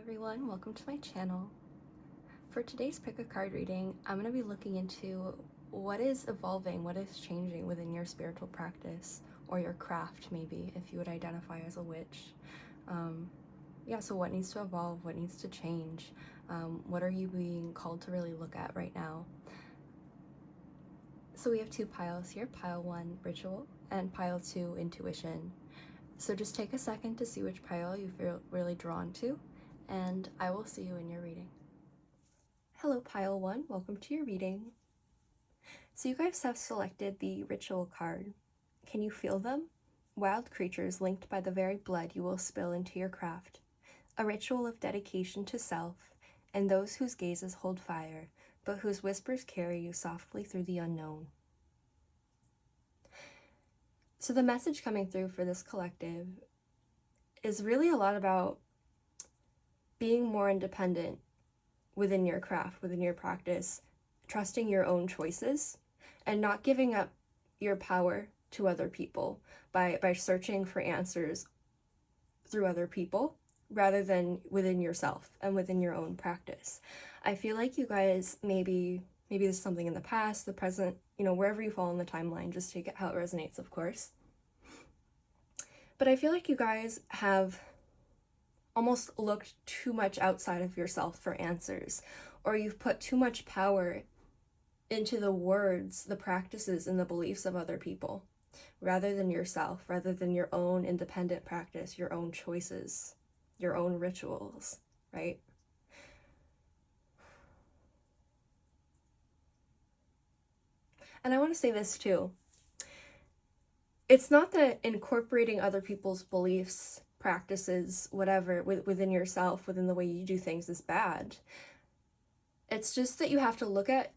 everyone, welcome to my channel. For today's pick a card reading, I'm going to be looking into what is evolving, what is changing within your spiritual practice or your craft, maybe, if you would identify as a witch. So what needs to evolve, what needs to change, what are you being called to really look at right now? So we have two piles here, pile 1, ritual, and pile 2, intuition. So just take a second to see which pile you feel really drawn to, and I will see you in your reading. Hello, pile 1, welcome to your reading. So you guys have selected the ritual card. Can you feel them? Wild creatures linked by the very blood you will spill into your craft. A ritual of dedication to self, and those whose gazes hold fire, but whose whispers carry you softly through the unknown. So the message coming through for this collective is really a lot about being more independent within your craft, within your practice, trusting your own choices, and not giving up your power to other people by searching for answers through other people rather than within yourself and within your own practice. I feel like you guys maybe this is something in the past, the present, wherever you fall in the timeline, just take it how it resonates, of course. But I feel like you guys have almost looked too much outside of yourself for answers, or you've put too much power into the words, the practices, and the beliefs of other people, rather than yourself, rather than your own independent practice, your own choices, your own rituals, right? And I want to say this too. It's not that incorporating other people's beliefs, practices, whatever, within yourself, within the way you do things is bad. It's just that you have to look at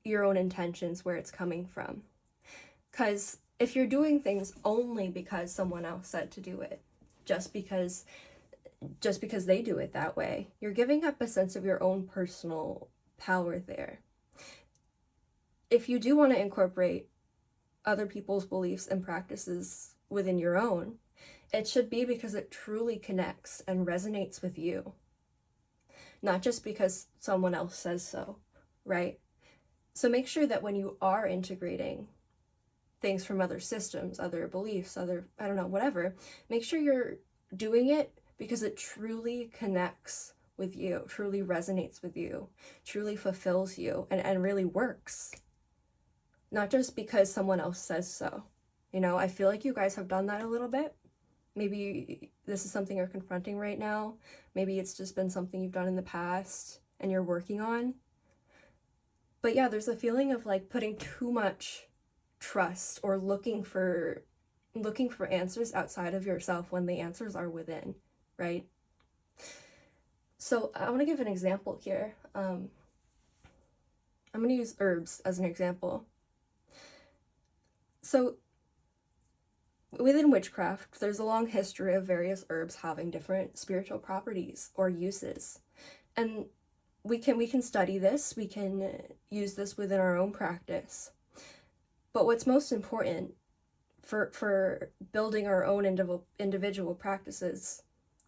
your own intentions, where it's coming from. Because if you're doing things only because someone else said to do it, just because they do it that way, you're giving up a sense of your own personal power there. If you do want to incorporate other people's beliefs and practices within your own, it should be because it truly connects and resonates with you, not just because someone else says so, right? So make sure that when you are integrating things from other systems, other beliefs, whatever, make sure you're doing it because it truly connects with you, truly resonates with you, truly fulfills you, and really works. Not just because someone else says so. I feel like you guys have done that a little bit. Maybe this is something you're confronting right now. Maybe it's just been something you've done in the past and you're working on. But yeah, there's a feeling of like putting too much trust or looking for answers outside of yourself when the answers are within, right? So I want to give an example here. I'm going to use herbs as an example. So within witchcraft, there's a long history of various herbs having different spiritual properties or uses. And we can study this, we can use this within our own practice. But what's most important for building our own individual practices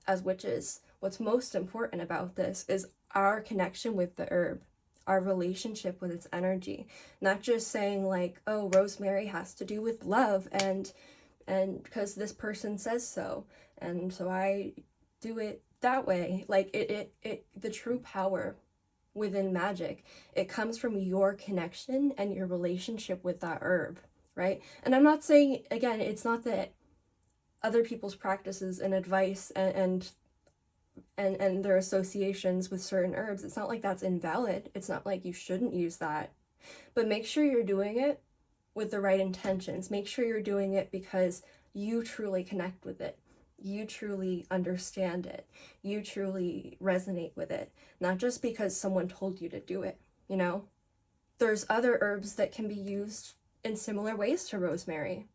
as witches, what's most important about this is our connection with the herb, our relationship with its energy. Not just saying like, oh, rosemary has to do with love and because this person says so, and so I do it that way. Like the true power within magic, it comes from your connection and your relationship with that herb, right? And I'm not saying, again, it's not that other people's practices and advice and their associations with certain herbs, it's not like that's invalid. It's not like you shouldn't use that. But make sure you're doing it with the right intentions. Make sure you're doing it because you truly connect with it. You truly understand it. You truly resonate with it. Not just because someone told you to do it, There's other herbs that can be used in similar ways to rosemary,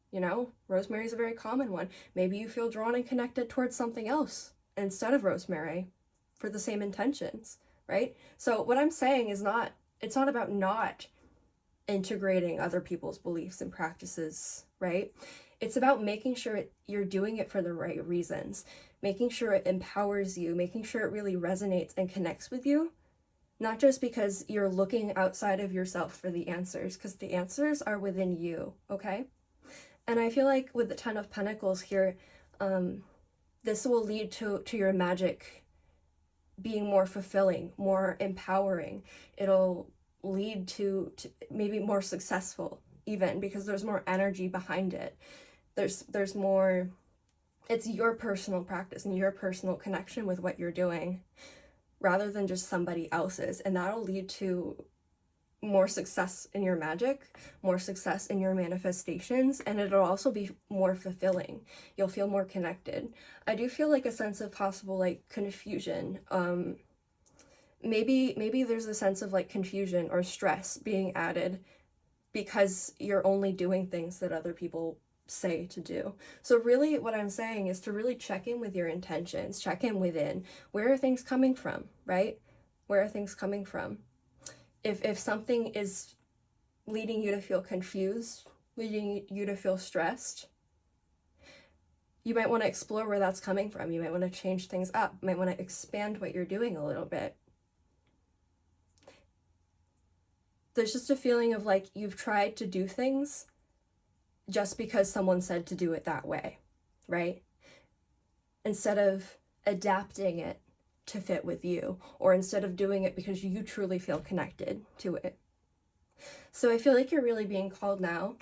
Rosemary is a very common one. Maybe you feel drawn and connected towards something else instead of rosemary for the same intentions, right? So what I'm saying is it's not about not integrating other people's beliefs and practices, right? It's about making sure you're doing it for the right reasons, making sure it empowers you, making sure it really resonates and connects with you, not just because you're looking outside of yourself for the answers, because the answers are within you, okay? And I feel like with the Ten of Pentacles here, this will lead to your magic being more fulfilling, more empowering. It'll lead to maybe more successful even, because there's more energy behind it. There's more, it's your personal practice and your personal connection with what you're doing rather than just somebody else's. And that'll lead to more success in your magic, more success in your manifestations, and it'll also be more fulfilling. You'll feel more connected. I do feel like a sense of possible like confusion. Maybe there's a sense of like confusion or stress being added because you're only doing things that other people say to do. So really what I'm saying is to really check in with your intentions, check in within. Where are things coming from, right? Where are things coming from? If something is leading you to feel confused, leading you to feel stressed, you might want to explore where that's coming from. You might want to change things up. You might want to expand what you're doing a little bit. There's just a feeling of like you've tried to do things just because someone said to do it that way, right? Instead of adapting it to fit with you, or instead of doing it because you truly feel connected to it. So I feel like you're really being called now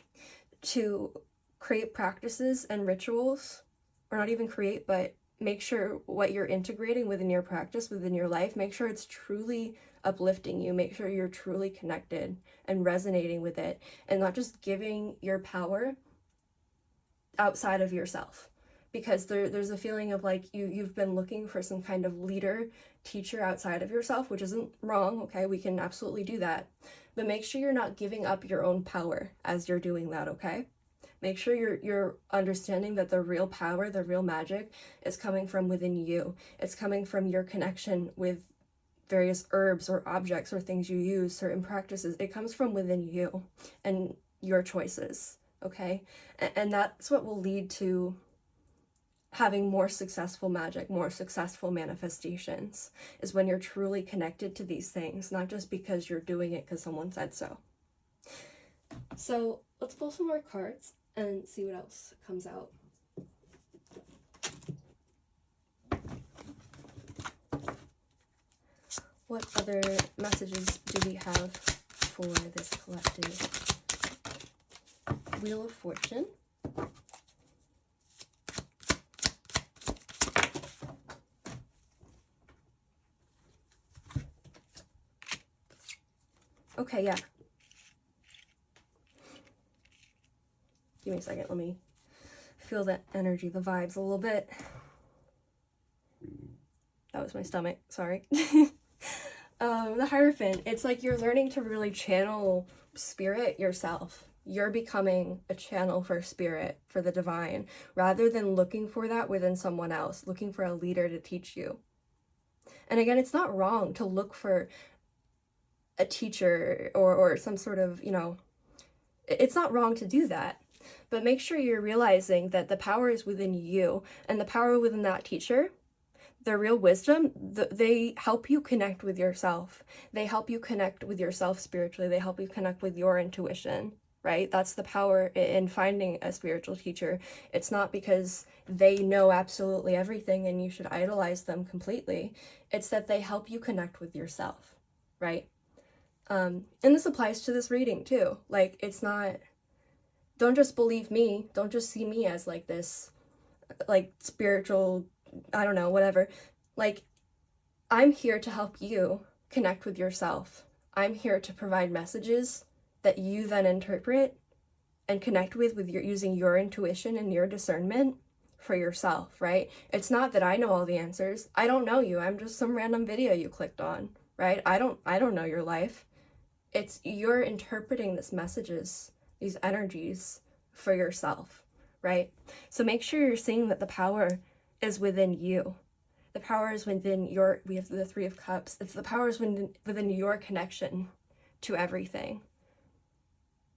to create practices and rituals, or not even create, but make sure what you're integrating within your practice, within your life, make sure it's truly uplifting you, make sure you're truly connected and resonating with it, and not just giving your power outside of yourself. Because there's a feeling of like you've been looking for some kind of leader, teacher outside of yourself, which isn't wrong, okay? We can absolutely do that. But make sure you're not giving up your own power as you're doing that, okay? Make sure you're understanding that the real power, the real magic is coming from within you. It's coming from your connection with various herbs or objects or things you use, certain practices. It comes from within you and your choices, okay? And that's what will lead to having more successful magic, more successful manifestations, is when you're truly connected to these things, not just because you're doing it because someone said so. So let's pull some more cards and see what else comes out. What other messages do we have for this collective? Wheel of Fortune. Okay, yeah. Give me a second, let me feel that energy, the vibes a little bit. That was my stomach, sorry. The Hierophant, it's like you're learning to really channel spirit yourself. You're becoming a channel for spirit, for the divine, rather than looking for that within someone else, looking for a leader to teach you. And again, it's not wrong to look for a teacher or some sort of, you know, it's not wrong to do that. But make sure you're realizing that the power is within you, and the power within that teacher, their real wisdom, they help you connect with yourself. They help you connect with yourself spiritually. They help you connect with your intuition, right? That's the power in finding a spiritual teacher. It's not because they know absolutely everything and you should idolize them completely. It's that they help you connect with yourself, right? And this applies to this reading too. Like, it's not, don't just believe me. Don't just see me as like this, like spiritual, I don't know, whatever. Like, I'm here to help you connect with yourself. I'm here to provide messages that you then interpret and connect with using your intuition and your discernment for yourself, right? It's not that I know all the answers. I don't know you. I'm just some random video you clicked on, right? I don't know your life. It's you're interpreting these messages, these energies for yourself, right? So make sure you're seeing that the power is within you. The power is within your, we have the Three of Cups. It's the power is within your connection to everything.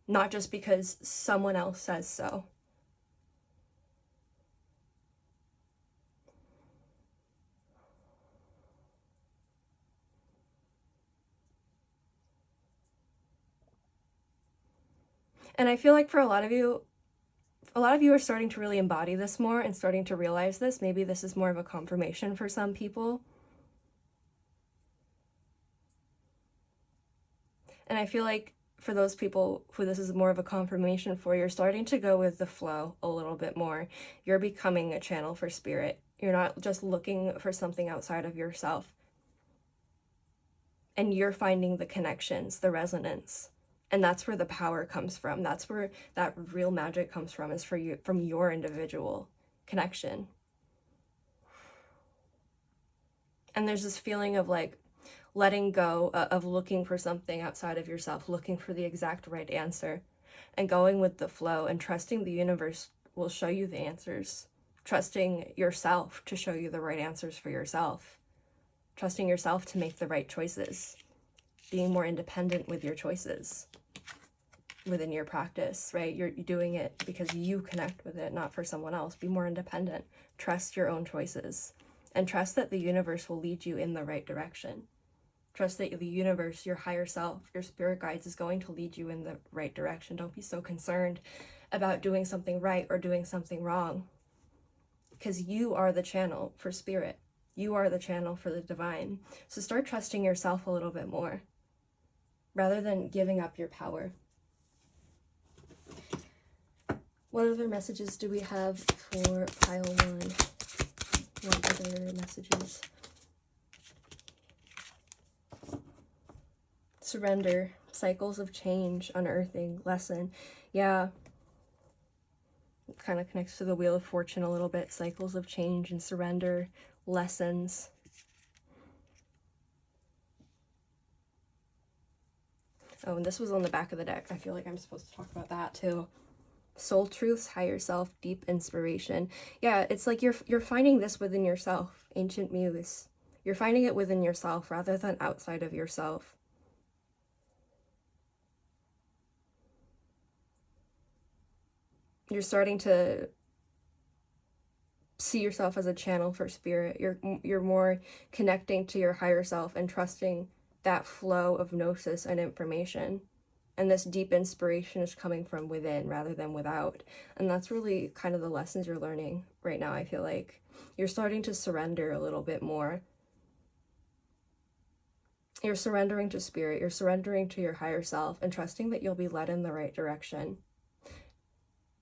Not just because someone else says so. And I feel like for a lot of you are starting to really embody this more and starting to realize this. Maybe this is more of a confirmation for some people. And I feel like for those people who this is more of a confirmation for, you're starting to go with the flow a little bit more. You're becoming a channel for spirit. You're not just looking for something outside of yourself. And you're finding the connections, the resonance. And that's where the power comes from. That's where that real magic comes from, is for you, from your individual connection. And there's this feeling of like letting go of looking for something outside of yourself, looking for the exact right answer, and going with the flow and trusting the universe will show you the answers. Trusting yourself to show you the right answers for yourself. Trusting yourself to make the right choices. Being more independent with your choices within your practice, right? You're doing it because you connect with it, not for someone else. Be more independent. Trust your own choices. And trust that the universe will lead you in the right direction. Trust that the universe, your higher self, your spirit guides is going to lead you in the right direction. Don't be so concerned about doing something right or doing something wrong, because you are the channel for spirit. You are the channel for the divine. So start trusting yourself a little bit more rather than giving up your power. What other messages do we have for pile one? What other messages? Surrender, cycles of change, unearthing, lesson. Yeah, it kind of connects to the Wheel of Fortune a little bit. Cycles of change and surrender, lessons. Oh, and this was on the back of the deck. I feel like I'm supposed to talk about that too. Soul truths, higher self, deep inspiration. Yeah, it's like you're finding this within yourself, ancient muse. You're finding it within yourself rather than outside of yourself. You're starting to see yourself as a channel for spirit. You're more connecting to your higher self and trusting that flow of gnosis and information. And this deep inspiration is coming from within rather than without. And that's really kind of the lessons you're learning right now, I feel like. You're starting to surrender a little bit more. You're surrendering to spirit. You're surrendering to your higher self and trusting that you'll be led in the right direction.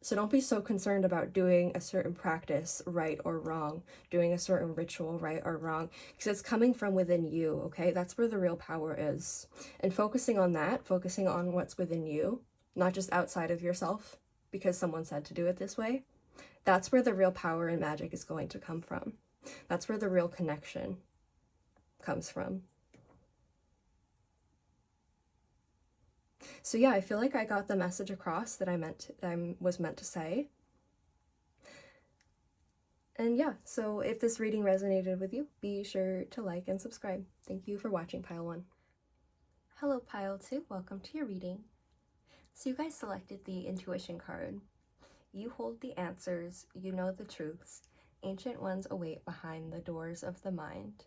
So don't be so concerned about doing a certain practice right or wrong, doing a certain ritual right or wrong, because it's coming from within you, okay? That's where the real power is. And focusing on that, focusing on what's within you, not just outside of yourself, because someone said to do it this way, that's where the real power and magic is going to come from. That's where the real connection comes from. So yeah, I feel like I got the message across that I was meant to say. And yeah, so if this reading resonated with you, be sure to like and subscribe. Thank you for watching Pile 1. Hello Pile 2, welcome to your reading. So you guys selected the intuition card. You hold the answers, you know the truths. Ancient ones await behind the doors of the mind.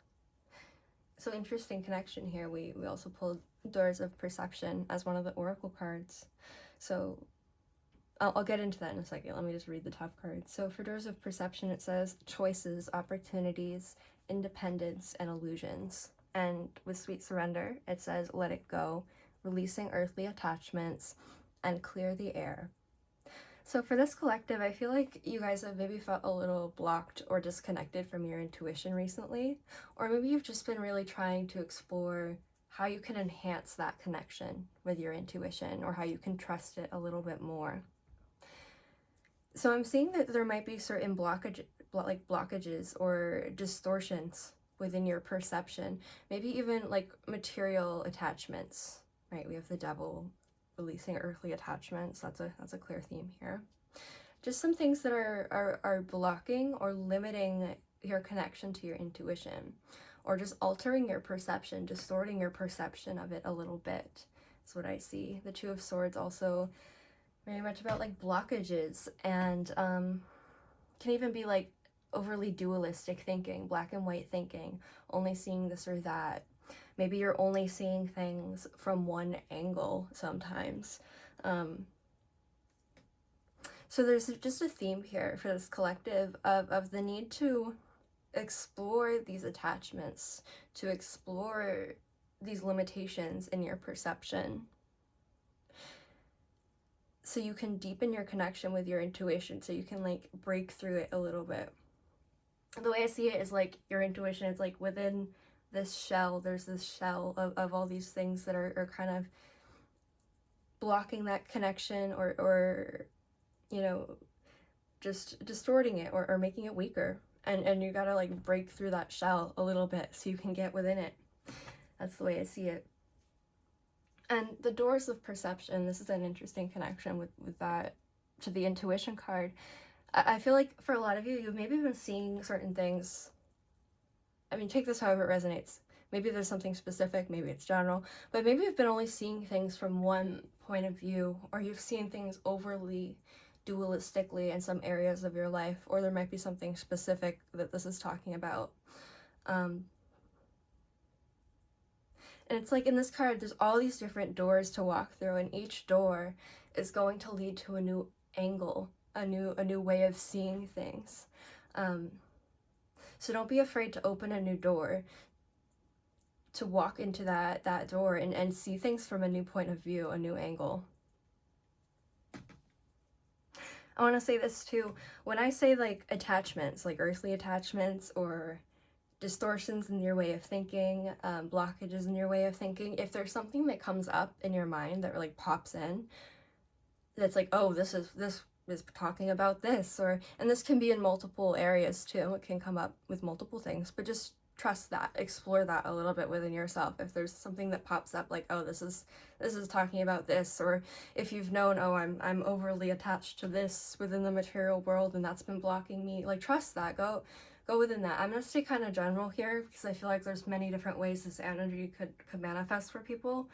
So interesting connection here. We also pulled Doors of Perception as one of the oracle cards. So I'll get into that in a second. Let me just read the top card. So for Doors of Perception, it says choices, opportunities, independence, and illusions. And with Sweet Surrender, it says let it go, releasing earthly attachments, and clear the air. So for this collective, I feel like you guys have maybe felt a little blocked or disconnected from your intuition recently, or maybe you've just been really trying to explore how you can enhance that connection with your intuition, or how you can trust it a little bit more. So I'm seeing that there might be certain blockages or distortions within your perception, maybe even like material attachments, right? We have the Devil, releasing earthly attachments. That's a clear theme here. Just some things that are blocking or limiting your connection to your intuition, or just altering your perception, distorting your perception of it a little bit. That's what I see. The Two of Swords also very much about like blockages, and can even be like overly dualistic thinking, black and white thinking, only seeing this or that. Maybe you're only seeing things from one angle sometimes. So there's just a theme here for this collective of the need to explore these attachments, to explore these limitations in your perception, so you can deepen your connection with your intuition, so you can like break through it a little bit. The way I see it is like your intuition is like within this shell, there's this shell of all these things that are kind of blocking that connection, or you know, just distorting it, or making it weaker. And you gotta like break through that shell a little bit so you can get within it. That's the way I see it. And the doors of perception, this is an interesting connection with that to the intuition card. I feel like for a lot of you, you've maybe been seeing certain things. I mean, take this however it resonates. Maybe there's something specific, maybe it's general, but maybe you've been only seeing things from one point of view, or you've seen things overly dualistically in some areas of your life, or there might be something specific that this is talking about. And it's like in this card, there's all these different doors to walk through, and each door is going to lead to a new angle, a new way of seeing things. So don't be afraid to open a new door, to walk into that door and see things from a new point of view, a new angle. I want to say this too. When I say like attachments, like earthly attachments or distortions in your way of thinking, blockages in your way of thinking, if there's something that comes up in your mind that like pops in, that's like, oh, this is talking about this, and this can be in multiple areas too. It can come up with multiple things, but just trust that, explore that a little bit within yourself. If there's something that pops up like, oh, this is talking about this, or if you've known, oh, I'm overly attached to this within the material world and that's been blocking me, like trust that, go within that. I'm gonna stay kind of general here because I feel like there's many different ways this energy could manifest for people.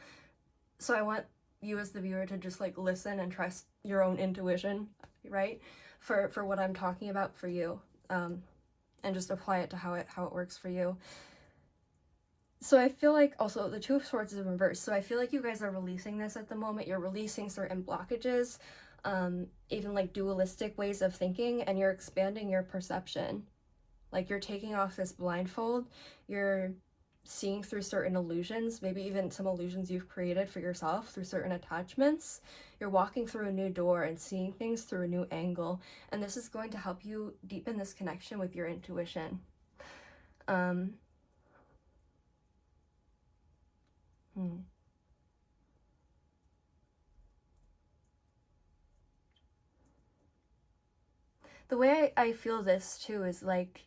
So I want you as the viewer to just like listen and trust your own intuition, right? For what I'm talking about for you. And just apply it to how it works for you. So I feel like also the Two of Swords is in reverse. So I feel like you guys are releasing this at the moment. You're releasing certain blockages, even like dualistic ways of thinking, and you're expanding your perception. Like you're taking off this blindfold. You're seeing through certain illusions, maybe even some illusions you've created for yourself through certain attachments. You're walking through a new door and seeing things through a new angle, and this is going to help you deepen this connection with your intuition. The way I feel this too is like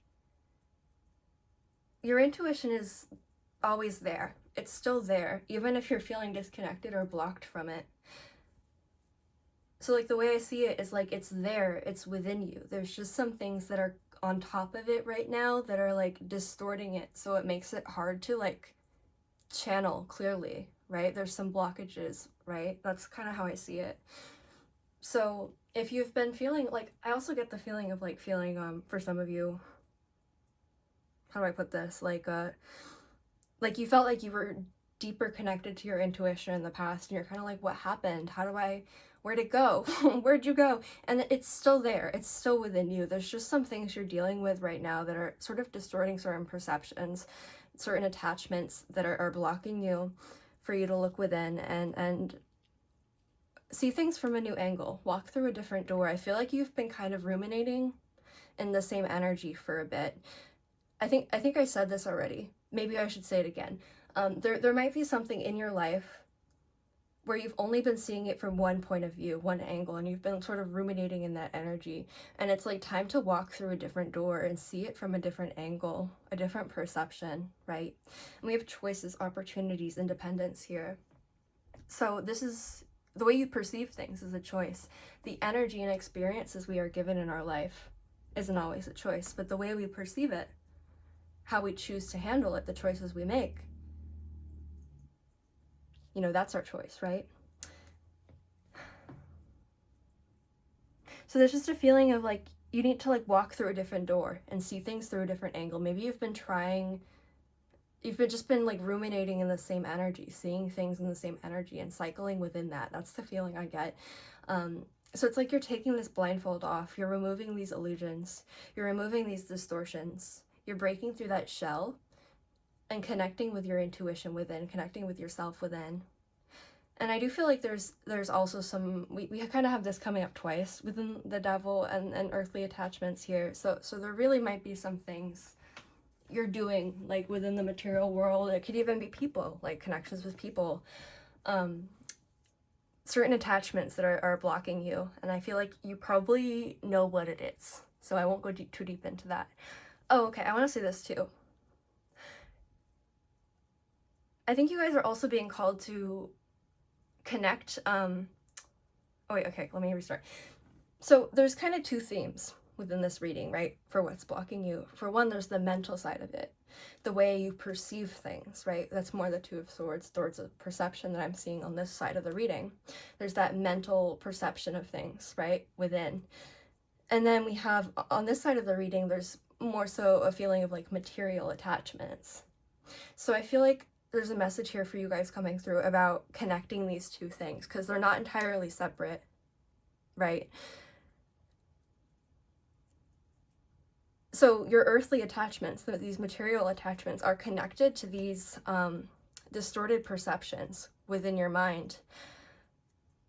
your intuition is always there. It's still there, even if you're feeling disconnected or blocked from it. So like the way I see it is like it's there, it's within you. There's just some things that are on top of it right now that are like distorting it, so it makes it hard to like channel clearly, right? There's some blockages, right? That's kind of how I see it. So if you've been feeling like, I also get the feeling of like feeling for some of you, how do I put this, like you felt like you were deeper connected to your intuition in the past, and you're kind of like, what happened? Where'd it go? Where'd you go? And it's still there. It's still within you. There's just some things you're dealing with right now that are sort of distorting certain perceptions, certain attachments that are blocking you for you to look within and see things from a new angle. Walk through a different door. I feel like you've been kind of ruminating in the same energy for a bit. I think I said this already. Maybe I should say it again. There might be something in your life where you've only been seeing it from one point of view, one angle, and you've been sort of ruminating in that energy. And it's like time to walk through a different door and see it from a different angle, a different perception, right? And we have choices, opportunities, independence here. So this is the way you perceive things is a choice. The energy and experiences we are given in our life isn't always a choice, but the way we perceive it, how we choose to handle it, the choices we make, you know, that's our choice, right? So there's just a feeling of like, you need to like walk through a different door and see things through a different angle. Maybe you've been just been like ruminating in the same energy, seeing things in the same energy and cycling within that. That's the feeling I get. So it's like you're taking this blindfold off, you're removing these illusions, you're removing these distortions, you're breaking through that shell and connecting with your intuition within, connecting with yourself within. And I do feel like there's also some, we kind of have this coming up twice within the devil and earthly attachments here. So there really might be some things you're doing like within the material world. It could even be people, like connections with people, certain attachments that are blocking you. And I feel like you probably know what it is. So I won't go too deep into that. Oh, okay, I want to say this too. I think you guys are also being called to connect. Oh wait, okay, let me restart. So there's kind of two themes within this reading, right? For what's blocking you. For one, there's the mental side of it, the way you perceive things, right? That's more the Two of Swords, towards of perception that I'm seeing on this side of the reading. There's that mental perception of things, right? Within. And then we have, on this side of the reading, there's more so a feeling of like material attachments. So I feel like there's a message here for you guys coming through about connecting these two things, because they're not entirely separate, right? So your earthly attachments, these material attachments, are connected to these distorted perceptions within your mind,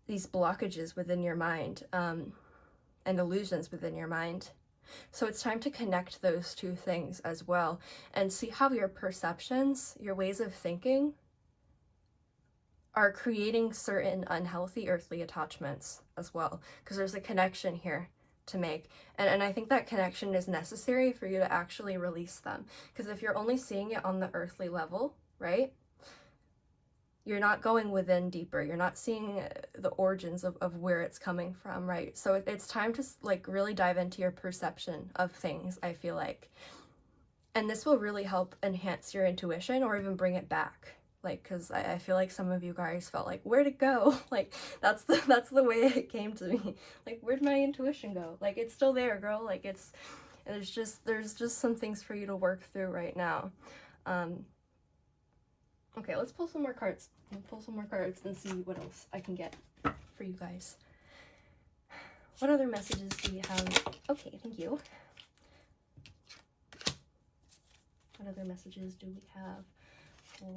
these blockages within your mind, and illusions within your mind. So it's time to connect those two things as well and see how your perceptions, your ways of thinking, are creating certain unhealthy earthly attachments as well, because there's a connection here to make, and I think that connection is necessary for you to actually release them, because if you're only seeing it on the earthly level, right, you're not going within deeper, you're not seeing the origins of where it's coming from, right? So it's time to like really dive into your perception of things, I feel like, and this will really help enhance your intuition or even bring it back. Like, because I feel like some of you guys felt like, where'd it go? Like, that's the way it came to me. Like, where'd my intuition go? Like, it's still there, girl. Like, there's just some things for you to work through right now. Okay, let's pull some more cards. And see what else I can get for you guys. What other messages do we have? Okay, thank you. What other messages do we have for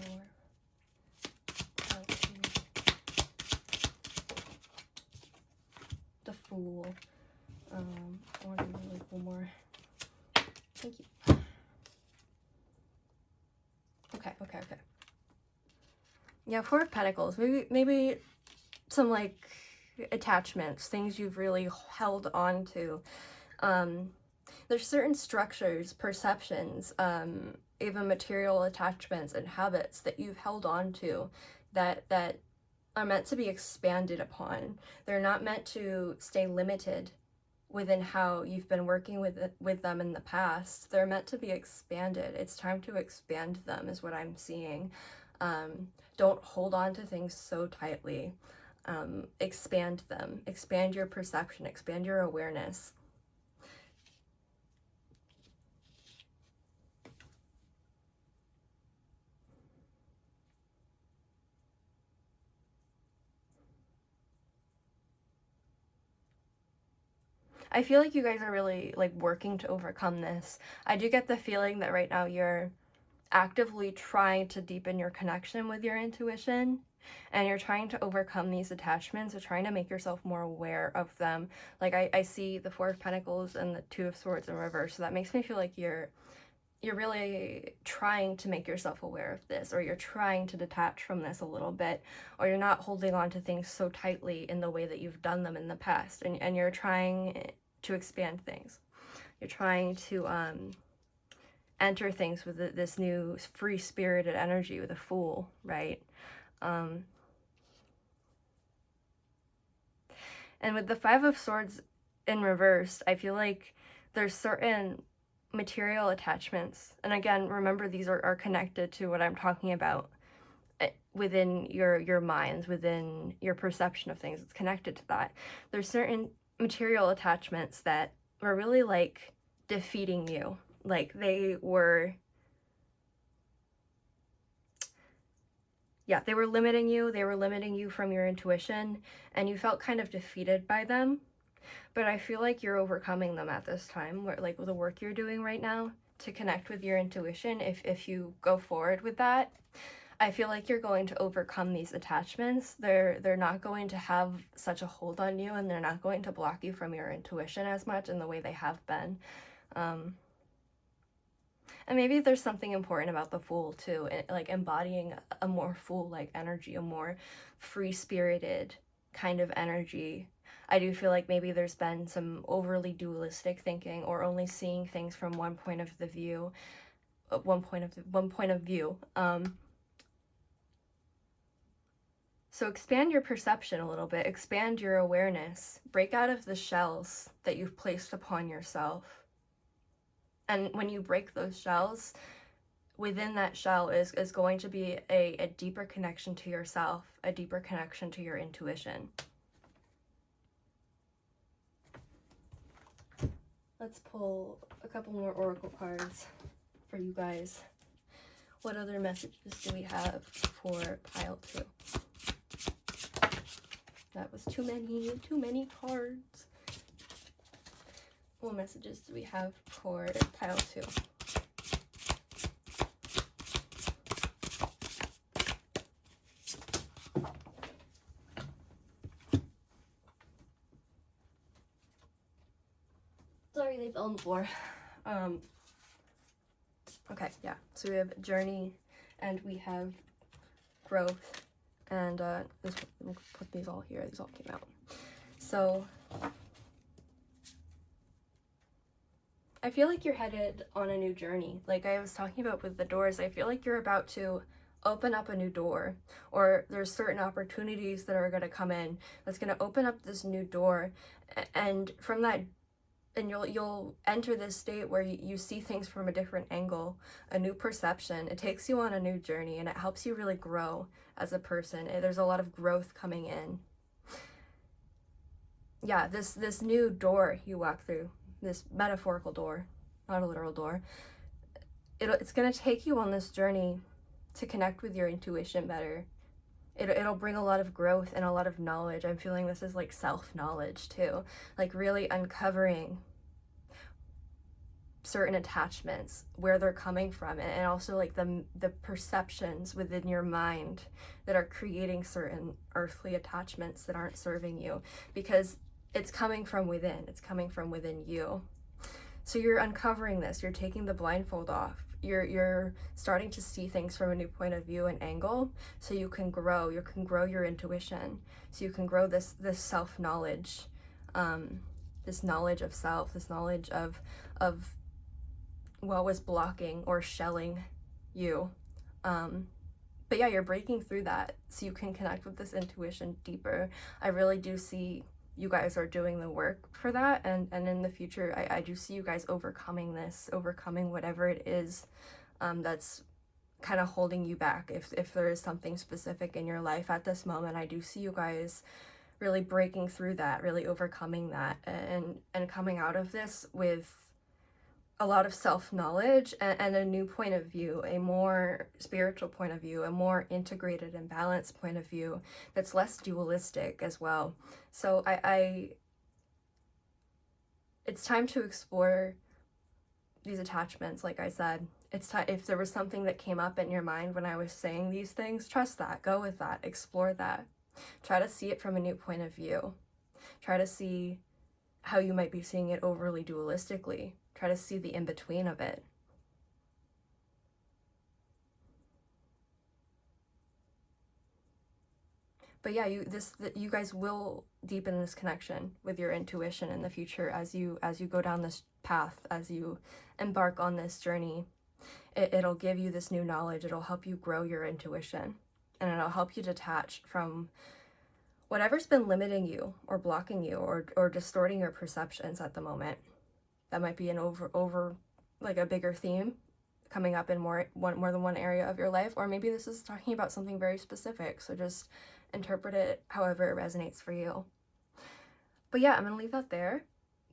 the Fool? I want to do like one more. Thank you. Okay. Yeah, Four of Pentacles. Maybe some like attachments, things you've really held on to. There's certain structures, perceptions, even material attachments and habits that you've held on to that are meant to be expanded upon. They're not meant to stay limited within how you've been working with them in the past. They're meant to be expanded. It's time to expand them is what I'm seeing. Don't hold on to things so tightly. Expand them. Expand your perception. Expand your awareness. I feel like you guys are really like working to overcome this. I do get the feeling that right now you're actively trying to deepen your connection with your intuition, and you're trying to overcome these attachments. You're trying to make yourself more aware of them. Like I see the Four of Pentacles and the Two of Swords in reverse, so that makes me feel like you're really trying to make yourself aware of this, or you're trying to detach from this a little bit, or you're not holding on to things so tightly in the way that you've done them in the past, and you're trying to expand things. You're trying to enter things with this new free-spirited energy with a Fool, right? And with the Five of Swords in reverse, I feel like there's certain material attachments, and again, remember these are connected to what I'm talking about within your minds, within your perception of things. It's connected to that. There's certain material attachments that were really like defeating you. Like they were yeah, they were limiting you. They were limiting you from your intuition, and you felt kind of defeated by them. But I feel like you're overcoming them at this time, where, like, with the work you're doing right now to connect with your intuition. If you go forward with that, I feel like you're going to overcome these attachments. They're not going to have such a hold on you, and they're not going to block you from your intuition as much in the way they have been. And maybe there's something important about the Fool too, like embodying a more Fool-like energy, a more free-spirited kind of energy. I do feel like maybe there's been some overly dualistic thinking, or only seeing things from one point of view. So expand your perception a little bit, expand your awareness, break out of the shells that you've placed upon yourself. And when you break those shells, within that shell is going to be a deeper connection to yourself, a deeper connection to your intuition. Let's pull a couple more oracle cards for you guys. What other messages do we have for pile 2? That was too many cards. What messages do we have for pile 2? Sorry, they fell on the floor. Okay, yeah. So we have journey, and we have growth, and we'll put these all here. These all came out. So I feel like you're headed on a new journey. Like I was talking about with the doors, I feel like you're about to open up a new door, or there's certain opportunities that are going to come in that's going to open up this new door, and from that, and you'll enter this state where you see things from a different angle, a new perception. It takes you on a new journey, and it helps you really grow as a person. There's a lot of growth coming in. Yeah, this new door you walk through, this metaphorical door, not a literal door, it's going to take you on this journey to connect with your intuition better. It'll bring a lot of growth and a lot of knowledge. I'm feeling this is like self-knowledge too, like really uncovering certain attachments, where they're coming from, and also like the perceptions within your mind that are creating certain earthly attachments that aren't serving you, because it's coming from within. It's coming from within you. So you're uncovering this. You're taking the blindfold off. You're starting to see things from a new point of view and angle, so you can grow. You can grow your intuition. So you can grow this self-knowledge, this knowledge of self, this knowledge of what was blocking or shelling you. But yeah, you're breaking through that, so you can connect with this intuition deeper. I really do see you guys are doing the work for that, and in the future I do see you guys overcoming whatever it is that's kind of holding you back. If there is something specific in your life at this moment, I do see you guys really breaking through that, really overcoming that, and coming out of this with a lot of self-knowledge and a new point of view, a more spiritual point of view, a more integrated and balanced point of view that's less dualistic as well. So it's time to explore these attachments. Like I said, it's time. If there was something that came up in your mind when I was saying these things, trust that, go with that, explore that. Try to see it from a new point of view. Try to see how you might be seeing it overly dualistically. Try to see the in-between of it. But yeah, you guys will deepen this connection with your intuition in the future as you go down this path, as you embark on this journey. It'll give you this new knowledge. It'll help you grow your intuition, and it'll help you detach from whatever's been limiting you or blocking you or distorting your perceptions at the moment. That might be an over like a bigger theme coming up in more than one area of your life, or maybe this is talking about something very specific. So just interpret it however it resonates for you. But yeah, I'm gonna leave that there.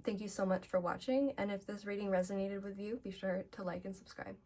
Thank you so much for watching, and if this reading resonated with you, be sure to like and subscribe.